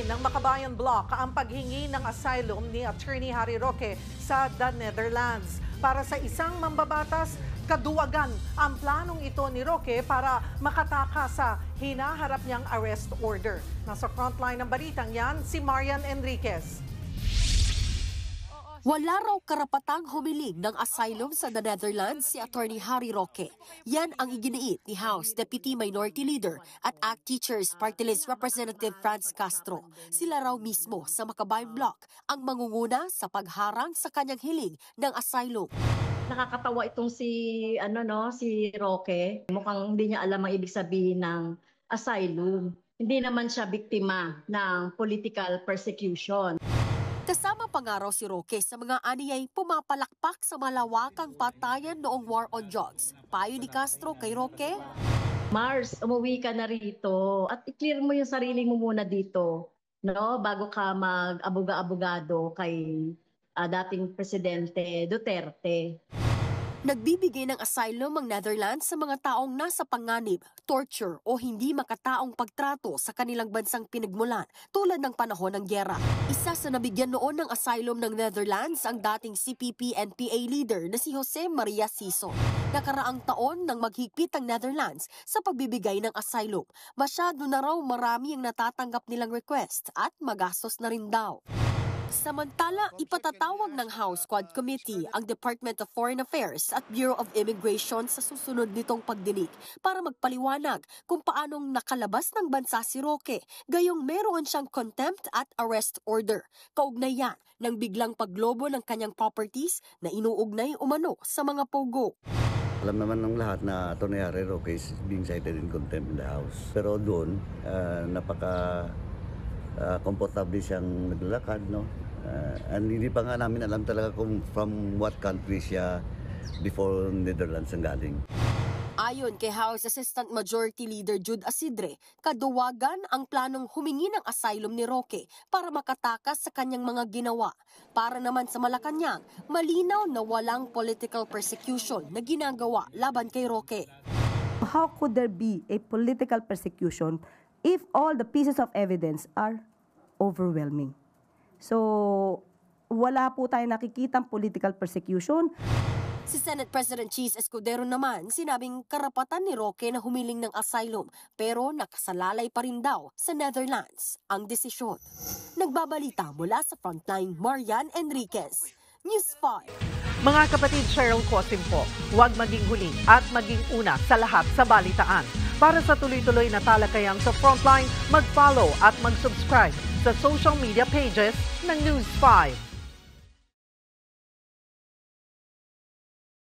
ng Makabayan Bloc ang paghingi ng asylum ni Attorney Harry Roque sa The Netherlands. Para sa isang mambabatas, kaduwagan ang planong ito ni Roque para makatakas sa hinaharap niyang arrest order. Nasa frontline ng balitang yan, si Marian Enriquez. Wala raw karapatang humiling ng asylum sa The Netherlands si Attorney Harry Roque. Yan ang iginiit ni House Deputy Minority Leader at ACT Teachers Party List Representative Franz Castro. Sila raw mismo sa Makabayan Bloc ang mangunguna sa pagharang sa kanyang hiling ng asylum. Nakakatawa itong si Roque. Mukhang hindi niya alam ang ibig sabihin ng asylum. Hindi naman siya biktima ng political persecution. Kasama pa nga raw si Roque sa mga aniyay pumapalakpak sa malawakang patayan noong war on drugs. Payo ni Castro kay Roque, Mars, umuwi ka na rito at i-clear mo yung sarili mo muna dito, no? Bago ka mag-abuga-abogado kay dating Presidente Duterte. nagbibigay ng asylum ang Netherlands sa mga taong nasa panganib, torture o hindi makataong pagtrato sa kanilang bansang pinagmulan tulad ng panahon ng gyera. Isa sa nabigyan noon ng asylum ng Netherlands ang dating CPP-NPA leader na si Jose Maria Sison. Nakaraang taon nang maghigpit ang Netherlands sa pagbibigay ng asylum, masyado na raw marami ang natatanggap nilang request at magastos na rin daw. Samantala, ipatatawag ng House Quad Committee ang Department of Foreign Affairs at Bureau of Immigration sa susunod nitong pagdinig para magpaliwanag kung paanong nakalabas ng bansa si Roque, gayong meron siyang contempt at arrest order. Kaugnay yan ng biglang paglobo ng kanyang properties na inuugnay umano sa mga pogo. Alam naman ng lahat na Atty. Harry Roque is being cited in contempt in the House. Pero doon, komportable siyang naglalakad, no? And hindi pa nga namin alam talaga kung from what country siya before Netherlands ang galing. Ayon kay House Assistant Majority Leader Jude Asidre, kaduwagan ang planong humingi ng asylum ni Roque para makatakas sa kanyang mga ginawa. Para naman sa Malacanang, malinaw na walang political persecution na ginagawa laban kay Roque. How could there be a political persecution if all the pieces of evidence are overwhelming? So, wala po tayo nakikitang political persecution. Si Senate President Cheese Escudero naman sinabing karapatan ni Roque na humiling ng asylum pero nakasalalay pa rin daw sa Netherlands ang desisyon. Nagbabalita mula sa Frontline, Marian Enriquez, News 5. Mga kapatid, Cheryl Cosim po, huwag maging huli at maging una sa lahat sa balitaan. Para sa tuloy-tuloy na talakayan sa Frontline, mag-follow at mag-subscribe sa social media pages ng News 5.